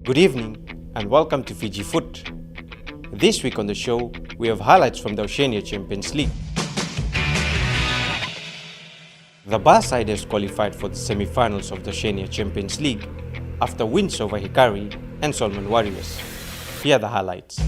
Good evening and welcome to Fiji FOOT. This week on the show, we have highlights from the Oceania Champions League. The Bar side has qualified for the semi-finals of the Oceania Champions League after wins over Hikari and Solomon Warriors. Here are the highlights.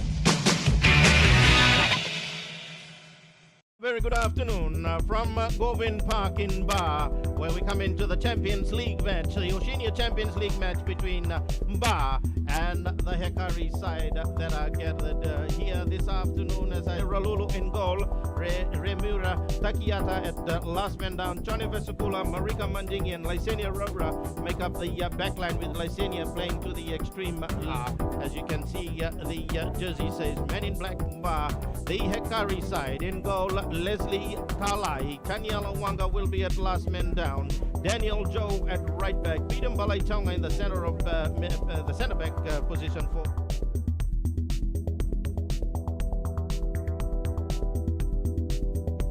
Very good afternoon from Govind Park in Bar, where we come into the Champions League match, the Oceania Champions League match between Bar and the Hikari side that are gathered here this afternoon as Ralulu in goal, Remura Takiata at last man down, Johnny Vesukula, Marika Mandingi and Lysenia Rora make up the backline with Lysenia playing to the extreme left. As you can see, the jersey says Men in Black Bar. The Hikari side in goal, Leslie Talai. Taniela Wanga will be at last man down. Daniel Joe at right back. Peter Balai Tonga in the center of the center back position for.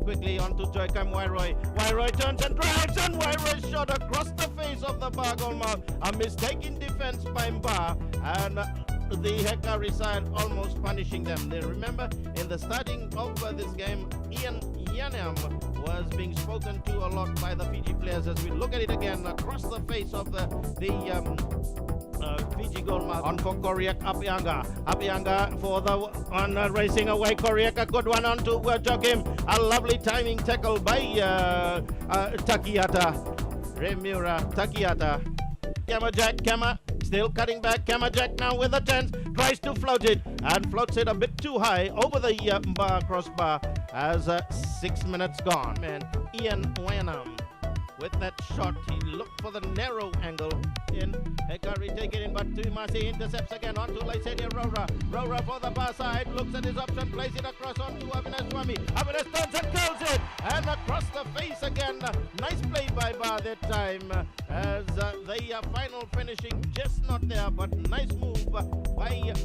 Quickly on to Joycam Wairoy. Wairoy turns and drives, and Wairoy shot across the face of the Bar goalmouth. A mistake in defense by Bar, and the Hikari side almost punishing them. They remember in the starting of this game, Ian Yanam was being spoken to a lot by the Fiji players. As we look at it again, across the face of the Fiji goalmouth on for Koriak Apianga for the one racing away. Koriak, a good one on to Joachim. A lovely timing tackle by Takiata. Remura Takiata. Kama Jack, Kama still cutting back. Kama Jack now with a 10, tries to float it and floats it a bit too high over the bar crossbar as 6 minutes gone. Man, Ian Wanam with that shot, he looked for the narrow angle in. Hikari taking in, but Tuimasi intercepts again onto Lysenia Rora. Rora for the Bar side, looks at his option, plays it across onto Avinash Swami. Avinash turns and curls it, and across the face again. Nice play by Bar that time, as the final finishing just not there, but nice move by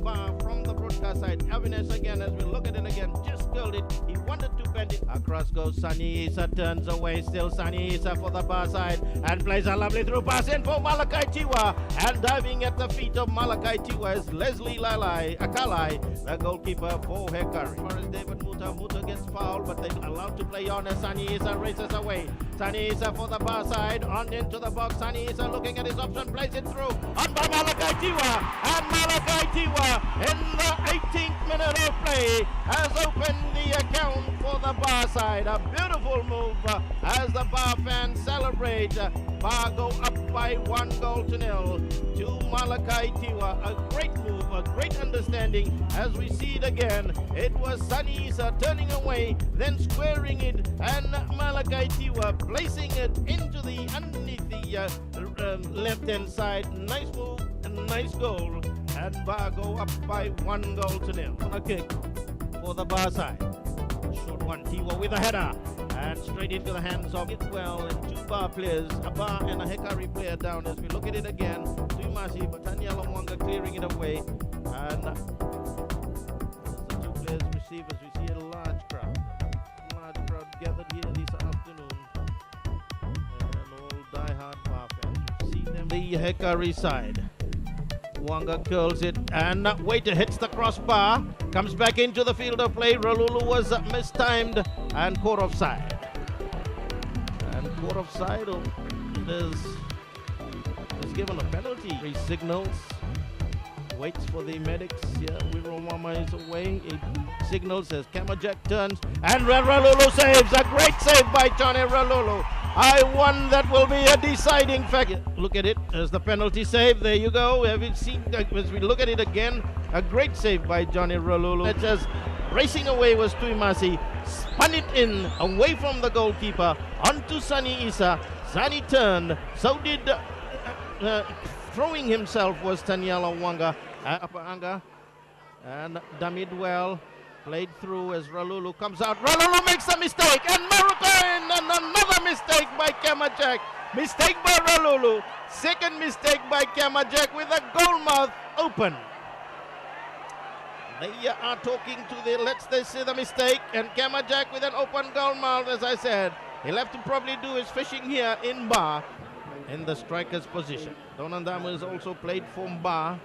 Bar from the broadcast side. Avinash again, as we look at it again, just curled it. He wanted to bend it. Across goes Sunny Issa, turns away, still Sunny Issa for the Bar side, and plays a lovely through pass in for Malakai Tiwa, and diving at the feet of Malakai Tiwa is Leslie Akalai, the goalkeeper for Hikari. As far as David Muta gets fouled, but they're allowed to play on as Sunny Issa races away. Sunny Issa for the Bar side, on into the box. Sunny Issa looking at his option, plays it through, on by Malakai Tiwa, and Malakai Tiwa in the 18th minute of play has opened the account for the Bar side. A beautiful move as the Bar fans celebrate. Bar go up by 1-0 to Malakai Tiwa. A great move, a great understanding as we see it again. It was Sunny Issa turning away, then squaring it, and Malakai Tiwa placing it into the underneath the left-hand side. Nice move and nice goal. And Bar go up by 1-0. On a kick for the Bar side. Short one, Tiwa with a header. And straight into the hands of it well, and two Bar players, a Bar and a Hikari player down. As we look at it again, Tuimasi, but Taniela Wanga clearing it away. And as the two players receive, as we see a large crowd gathered here this afternoon. And all die-hard Bar fans, we see them. The Hikari side. Wanga curls it, and Waiter hits the crossbar, comes back into the field of play. Ralulu was mistimed and caught offside. Is given a penalty. He signals, waits for the medics. Yeah, Wiromama is away. It signals as Kamajak turns, and Ralulu saves. A great save by Johnny Ralulu. That will be a deciding factor. Look at it as the penalty save. There you go. Have you seen, as we look at it again, a great save by Johnny Ralulu. It's just racing away was Tuimasi, spun it in away from the goalkeeper onto Sunny Issa. Sunny turned, so did throwing himself was Taniela Wanga. Apaanga and Damid well. Played through as Ralulu comes out. Ralulu makes a mistake, and Marutain, and another mistake by Kamajak. Mistake by Ralulu. Second mistake by Kamajak with a goalmouth open. They are talking to the, they see the mistake, and Kamajak with an open goalmouth, as I said. He'll have to probably do his fishing here in Bar in the striker's position. Donandamu has also played for Bar.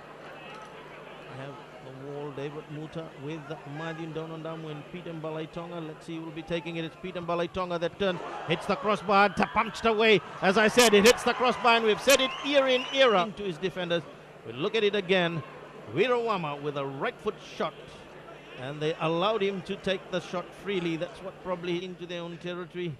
have the wall. David Muta with Martin Donondam and Pete Mbalaitonga. Let's see who will be taking it. It's Pete Mbalaitonga that turns, hits the crossbar, punched away. As I said, it hits the crossbar, and we've said it year in, year out into his defenders. We'll look at it again. Wirawama with a right foot shot, and they allowed him to take the shot freely. That's what probably into their own territory.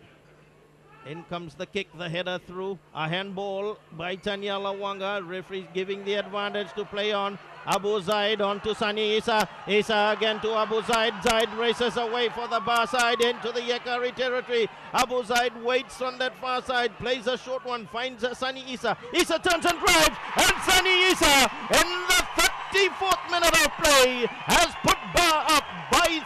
In comes the kick, the header through. A handball by Tanyala Wanga. Referees giving the advantage to play on. Abu Zaid on to Sani Isa. Isa again to Abu Zaid. Zaid races away for the bar side into the Yakari territory. Abu Zaid waits on that far side, plays a short one, finds Sani Isa. Isa turns and drives, and Sani Isa in the 34th minute of play has put Bar up by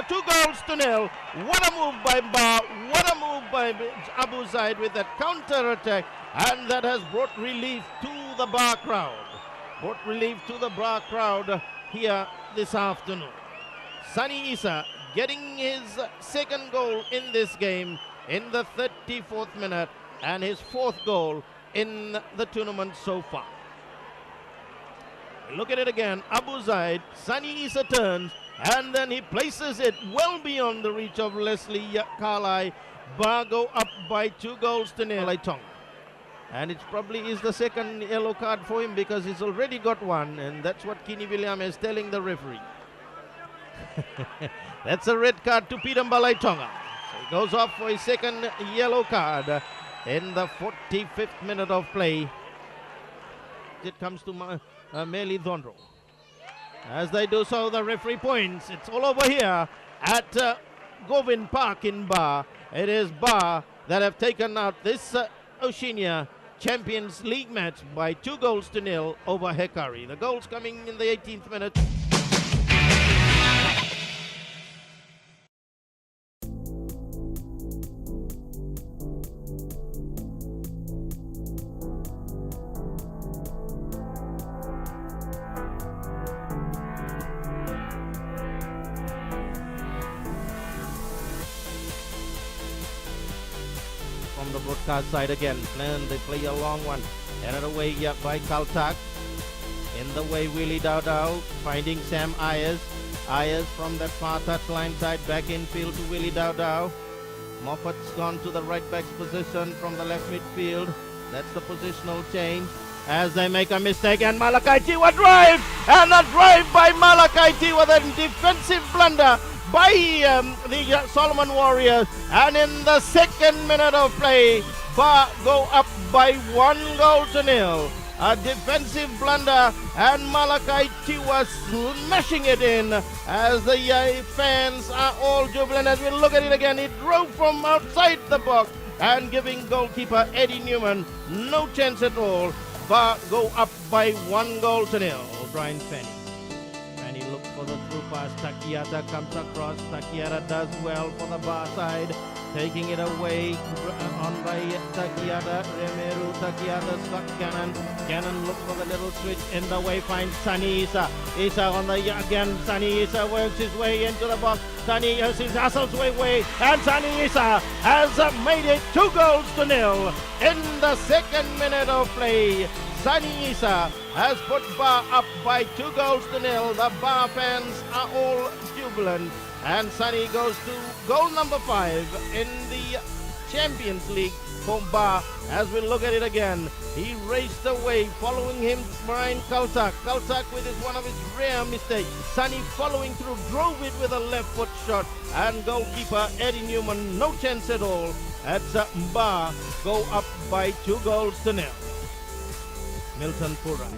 2 goals to nil. What a move by Bar, what a move by Abu Zaid with that counter attack, and that has brought relief to the Bar crowd. Brought relief to the Bar crowd here this afternoon. Sani Isa getting his second goal in this game in the 34th minute, and his 4th goal in the tournament so far. Look at it again. Abu Zaid, Sani Isa turns, and then he places it well beyond the reach of Leslie Kalai. Bar go up by 2 goals to nil. And it probably is the second yellow card for him, because he's already got one, and that's what Kini William is telling the referee. That's a red card to Peter Mbalaitonga. So he goes off for his second yellow card in the 45th minute of play. It comes to Meli Dhondro. As they do so, the referee points. It's all over here at Govind Park in Bar. It is Bar that have taken out this Oceania Champions League match by 2 goals to nil over Hekari. The goals coming in the 18th minute. From the broadcast side again, and they play a long one. Headed away by Kaltak. In the way, Willie Dowdow finding Sam Ayers. Ayers from that far touchline side, back infield to Willie Dowdow. Moffat's gone to the right back's position from the left midfield. That's the positional change. As they make a mistake, and Malakai Tiwa drives, and a drive by Malakai Tiwa, a defensive blunder by the Solomon Warriors, and in the 2nd minute of play, Bar go up by 1 goal to nil. A defensive blunder, and Malakai Tiwa smashing it in, as the fans are all jubilant. As we look at it again, he drove from outside the box, and giving goalkeeper Eddie Newman no chance at all. Bar go up by 1 goal to nil. Brian Fenny. And he looks for the through pass. Takiata comes across. Takiata does well for the Bar side. Taking it away on by Takiata. Remeru Takiata, Scott Cannon. Cannon looks for the little switch in the way. Finds Sani Isa. Isa on the again. Sani Isa works his way into the box. Sani Isa hustles way. And Sani Isa has made it 2 goals to nil in the 2nd minute of play. Sani Isa has put Bar up by 2 goals to nil. The Bar fans are all jubilant. And Sani goes to goal number 5 in the Champions League for Bar. As we look at it again, he raced away, following him Brian Kaltak. Kaltak with one of his rare mistakes. Sani following through, drove it with a left foot shot. And goalkeeper Eddie Newman, no chance at all. At Bar go up by 2 goals to nil. Milton Pura.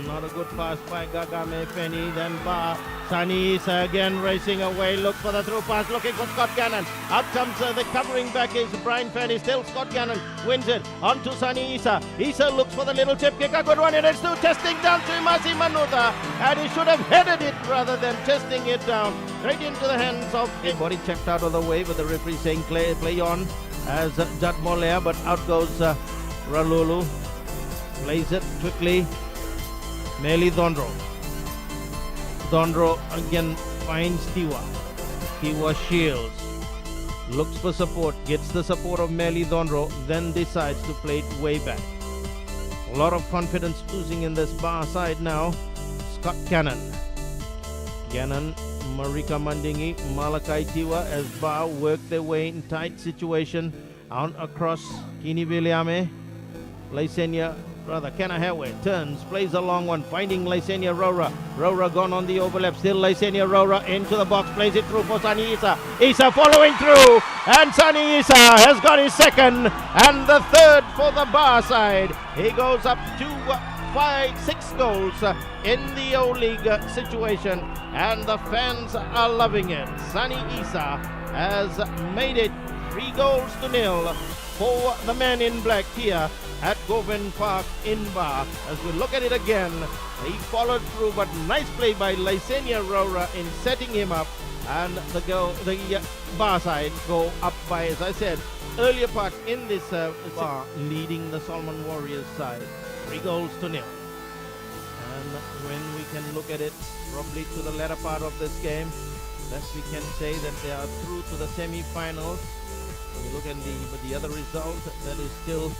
Not a good pass by Gagame Fenny. Then Bar. Sani Isa again racing away. Look for the through pass. Looking for Scott Gannon. Out comes the covering back is Brian Fenny. Still Scott Gannon wins it. On to Sani Isa. Isa looks for the little chip kick. A good one. And it's through. Testing down to Imasi Manuta. And he should have headed it rather than testing it down. Right into the hands of a body checked out of the way. But the referee saying play on as Jad Molea. But out goes Ralulu. Plays it quickly. Meli Dhondro. Dhondro again finds Tiwa. Tiwa shields. Looks for support. Gets the support of Meli Dhondro. Then decides to play it way back. A lot of confidence oozing in this Bar side now. Scott Cannon. Gannon, Marika Mandingi, Malakai Tiwa as Ba work their way in tight situation on across Kini Viliame. Lysenia, rather Kanahewe turns, plays a long one, finding Lysenia Rora. Rora gone on the overlap, still Lysenia Rora into the box, plays it through for Sunny Isa. Isa following through, and Sunny Isa has got his second and the third for the Ba side. He goes up to 6 goals in the O-League situation, and the fans are loving it. Sunny Isa has made it 3-0 for the man in black here at Govind Park in Ba. As we look at it again, he followed through, but nice play by Lysenia Rora in setting him up, and the Ba side go up by, as I said, earlier part in this Ba leading the Solomon Warriors side 3-0. And when we can look at it probably to the latter part of this game, best we can say that they are through to the semi-finals. When you look at the other result, that is still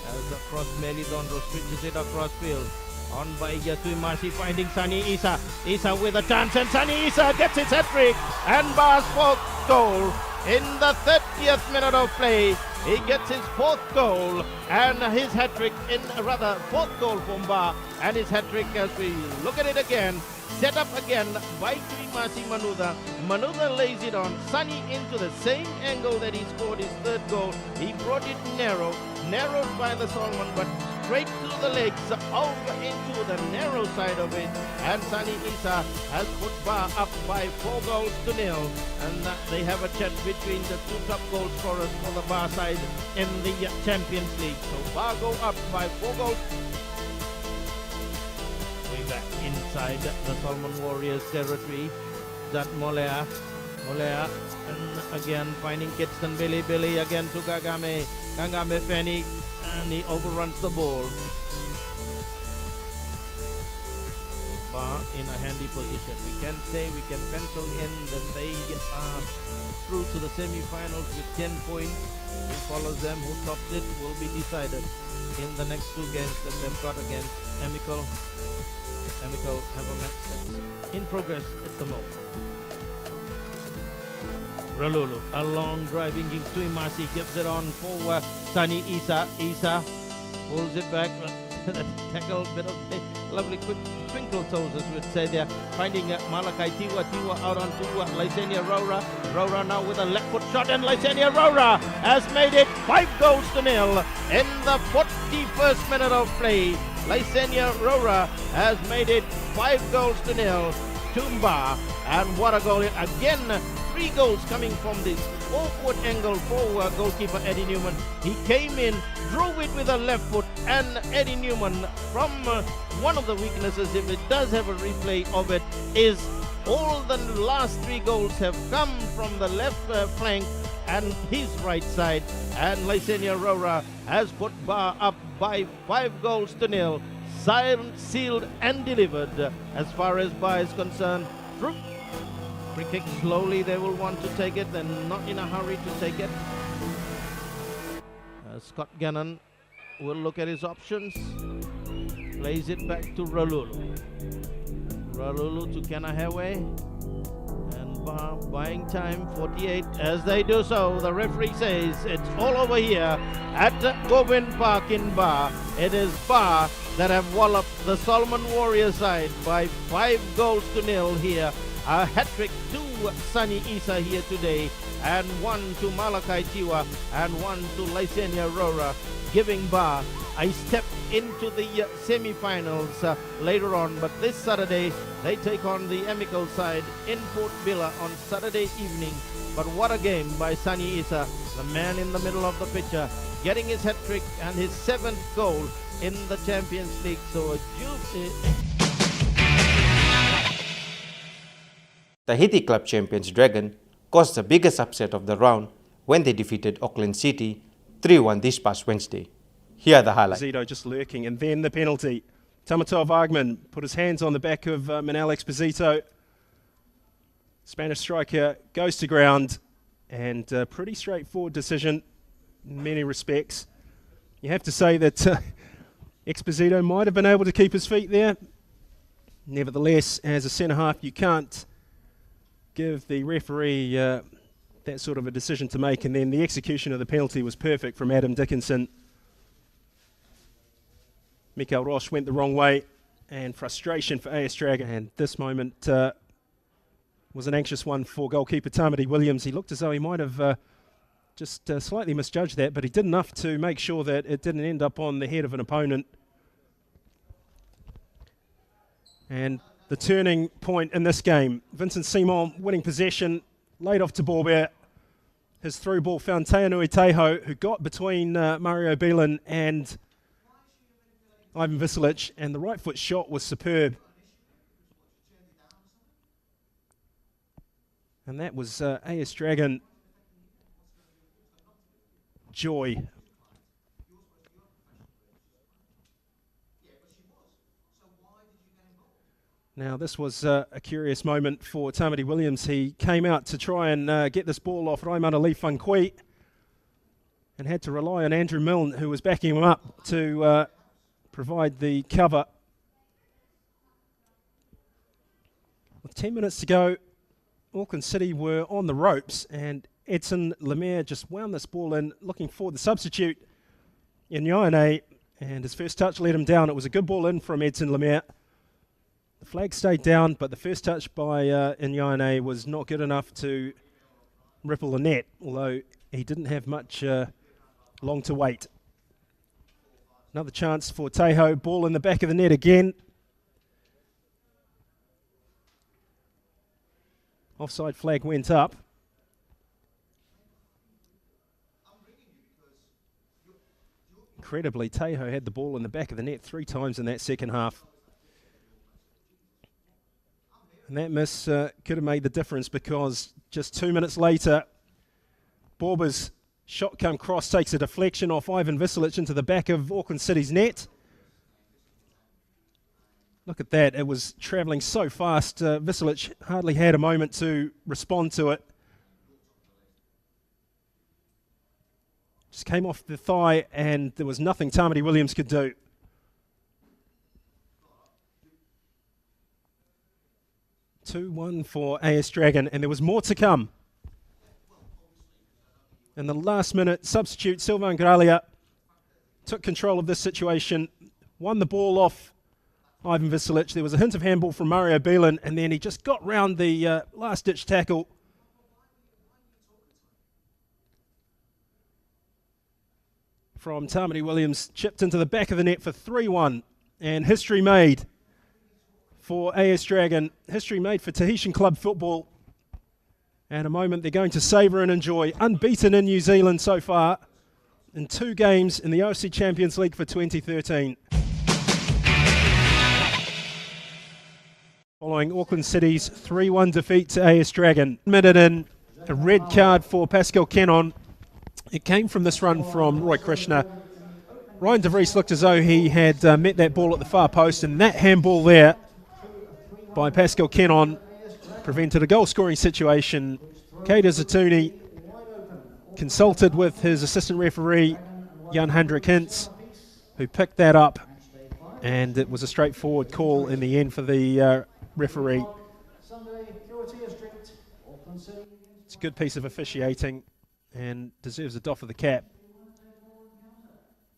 as across Melidondro switches it across field. On by Tuimasi finding Sunny Isa. Isa with a chance, and Sunny Isa gets his hat-trick and Ba's 4th goal in the 30th minute of play. He gets his 4th goal and his hat-trick in, rather 4th goal from Ba, and his hat-trick as we look at it again. Set up again by Tuimasi Manudha. Manudha lays it on. Sunny into the same angle that he scored his 3rd goal. He brought it narrowed by the Solomon, but straight to the legs, over into the narrow side of it. And Sunny Isa has put Ba up by 4-0. And they have a chat between the 2 top goal scorers for the Ba side in the Champions League. So Ba go up by 4 goals. Back inside the Solomon Warriors territory. That Molea, and again finding Kidston Billy again to Kagame Feni, and he overruns the ball. Ba in a handy position. We can pencil in that they are through to the semi-finals with 10 points. Who follows them, who tops it, will be decided in the next 2 games that they've got against Amical have a match that's in progress at the moment. Ralulu, a long driving gives to Imasi, gives it on for Sunny Isa. Isa pulls it back. Tackle, bit of lovely quick twinkle toes, as we'd say there. Finding Malakai Tiwa out onto Lysenia Rora. Rora now with a left foot shot, and Lysenia Rora has made it 5-0 in the 41st minute of play. Lysenia Rora has made it 5-0 to Ba, and what a goal! Again, 3 goals coming from this awkward angle for goalkeeper Eddie Newman. He came in, drove it with a left foot, and Eddie Newman, from one of the weaknesses, if it does have a replay of it, is all the last 3 goals have come from the left flank and his right side, and Lysenia Rora has put Ba up by 5-0, sealed and delivered as far as Ba is concerned. Through free kick slowly, they will want to take it, they're not in a hurry to take it. Scott Gannon will look at his options, plays it back to Ralulu to Kanahewe, and Ba buying time, 48. As they do so, the referee says it's all over here at Govind Park in Ba. It is Ba that have walloped the Solomon Warriors side by 5-0 here. A hat-trick to Sunny Isa here today, and 1 to Malakai Tiwa, and 1 to Lysenia Rora, giving Ba a step into the semi-finals later on. But this Saturday, they take on the Amical side in Port Vila on Saturday evening. But what a game by Sunny Isa, the man in the middle of the picture, getting his hat-trick and his 7th goal in the Champions League. So The Haiti Club champions Dragon caused the biggest upset of the round when they defeated Auckland City 3-1 this past Wednesday. Here are the highlights. Zito just lurking, and then the penalty. Tamatoa Wagman put his hands on the back of Manel Exposito. Spanish striker goes to ground, and a pretty straightforward decision in many respects. You have to say that Exposito might have been able to keep his feet there. Nevertheless, as a centre-half, you can't give the referee that sort of a decision to make, and then the execution of the penalty was perfect from Adam Dickinson. Mikael Roche went the wrong way, and frustration for AS Dragon. And this moment was an anxious one for goalkeeper Tamati Williams. He looked as though he might have just slightly misjudged that, but he did enough to make sure that it didn't end up on the head of an opponent. And the turning point in this game, Vincent Simon winning possession, laid off to Borbert. His through ball found Teanui Teho, who got between Mario Beelan and Ivan Visilic, and the right foot shot was superb. And that was AS Dragon joy. Now this was a curious moment for Tamati Williams. He came out to try and get this ball off Raimana Lee-Funkui and had to rely on Andrew Milne, who was backing him up, to provide the cover. With 10 minutes to go, Auckland City were on the ropes, and Edson Lemaire just wound this ball in, looking for the substitute in Inyane, and his first touch let him down. It was a good ball in from Edson Lemaire. The flag stayed down, but the first touch by Inyane was not good enough to ripple the net, although he didn't have much long to wait. Another chance for Teho, ball in the back of the net again. Offside flag went up. Incredibly, Teho had the ball in the back of the net 3 times in that second half. And that miss could have made the difference, because just 2 minutes later, Borba's shot come cross takes a deflection off Ivan Visilic into the back of Auckland City's net. Look at that, it was travelling so fast, Visilic hardly had a moment to respond to it. Just came off the thigh, and there was nothing Tamati Williams could do. (2-1) for AS Dragon, and there was more to come. In the last minute, substitute Sylvain Gralia took control of this situation, won the ball off Ivan Visilic. There was a hint of handball from Mario Beelan, and then he just got round the last-ditch tackle. From Tamati Williams, chipped into the back of the net for 3-1, and history made for AS Dragon, history made for Tahitian club football, and a moment they're going to savour and enjoy. Unbeaten in New Zealand so far in 2 games in the OFC Champions League for 2013. Following Auckland City's 3-1 defeat to AS Dragon. Minute in, a red card for Pascal Kennon. It came from this run from Roy Krishna. Ryan De Vries looked as though he had met that ball at the far post, and that handball there by Pascal Kennon prevented a goal-scoring situation. Keita Zatuni consulted with his assistant referee, Jan Hendrik Hintz, who picked that up, and it was a straightforward call in the end for the referee. It's a good piece of officiating and deserves a doff of the cap,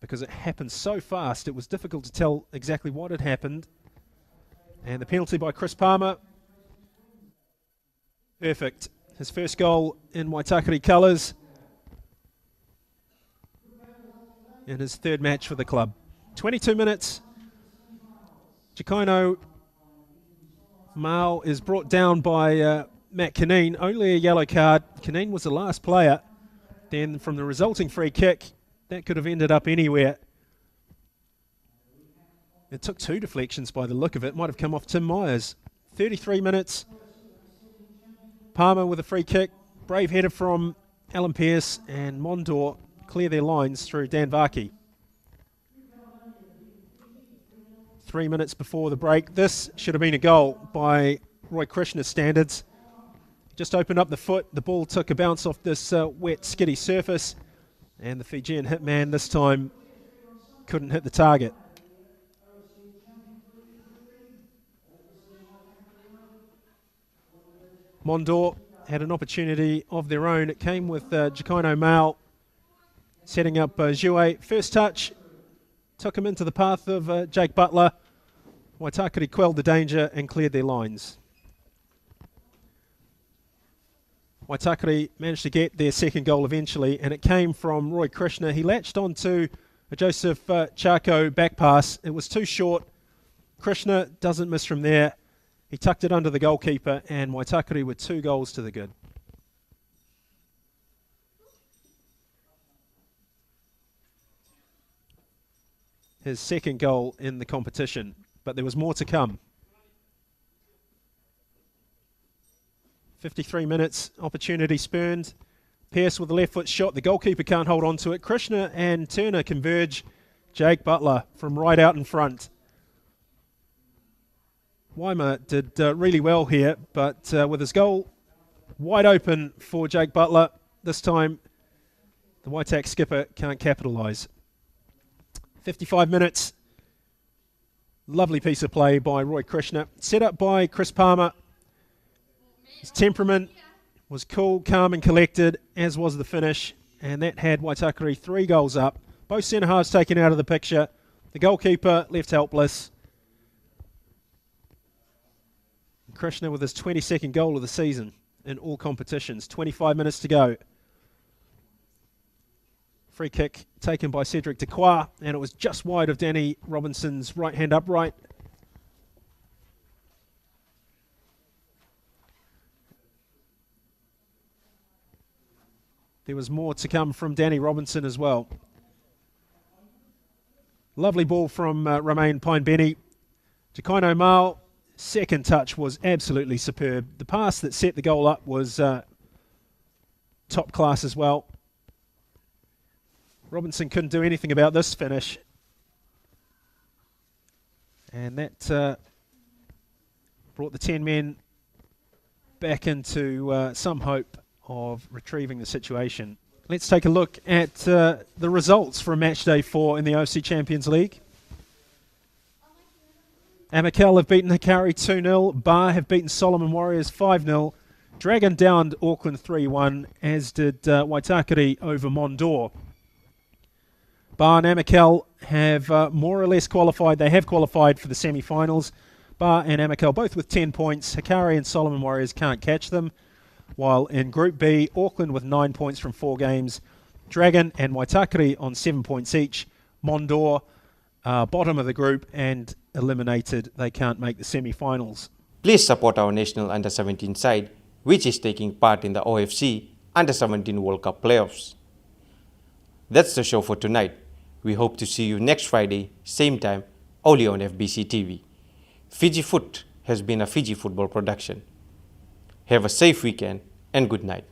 because it happened so fast it was difficult to tell exactly what had happened. And the penalty by Chris Palmer, perfect. His first goal in Waitakere colours in his 3rd match for the club. 22 minutes. Chikaino Mao is brought down by Matt Kineen. Only a yellow card. Kineen was the last player. Then from the resulting free kick, that could have ended up anywhere. It took 2 deflections by the look of it. Might have come off Tim Myers. 33 minutes. Palmer with a free kick. Brave header from Alan Pearce, and Mondor clear their lines through Dan Vaki. 3 minutes before the break. This should have been a goal by Roy Krishna's standards. Just opened up the foot. The ball took a bounce off this wet, skiddy surface, and the Fijian hitman this time couldn't hit the target. Mondor had an opportunity of their own. It came with Jakino Mao setting up Jouet. First touch took him into the path of Jake Butler. Waitakere quelled the danger and cleared their lines. Waitakere managed to get their second goal eventually, and it came from Roy Krishna. He latched onto a Joseph Charko back pass. It was too short. Krishna doesn't miss from there. He tucked it under the goalkeeper, and Waitakere with 2 goals to the good. His second goal in the competition, but there was more to come. 53 minutes, opportunity spurned. Pearce with the left foot shot. The goalkeeper can't hold on to it. Krishna and Turner converge. Jake Butler from right out in front. Waima did really well here, but with his goal wide open for Jake Butler, this time the Waitak skipper can't capitalise. 55 minutes. Lovely piece of play by Roy Krishna. Set up by Chris Palmer. His temperament was cool, calm and collected, as was the finish, and that had Waitakere 3 goals up. Both centre halves taken out of the picture. The goalkeeper left helpless. Krishna with his 22nd goal of the season in all competitions. 25 minutes to go. Free kick taken by Cedric Dequois, and it was just wide of Danny Robinson's right hand upright. There was more to come from Danny Robinson as well. Lovely ball from Romain Pine-Benny. Jakino Mao, second touch was absolutely superb. The pass that set the goal up was top class as well. Robinson couldn't do anything about this finish. And that brought the 10 men back into some hope of retrieving the situation. Let's take a look at the results from match day 4 in the OFC Champions League. Amakel have beaten Hikari 2-0. Bar have beaten Solomon Warriors 5-0. Dragon downed Auckland 3-1, as did Waitakere over Mondor. Bar and Amakel have more or less qualified. They have qualified for the semi-finals. Bar and Amakel both with 10 points. Hikari and Solomon Warriors can't catch them. While in Group B, Auckland with 9 points from 4 games. Dragon and Waitakere on 7 points each. Mondor, bottom of the group and eliminated. They can't make the semi-finals. Please support our national under-17 side, which is taking part in the OFC Under-17 World Cup playoffs. That's the show for tonight. We hope to see you next Friday, same time, only on FBC TV. Fiji FOOT has been a Fiji football production. Have a safe weekend and good night.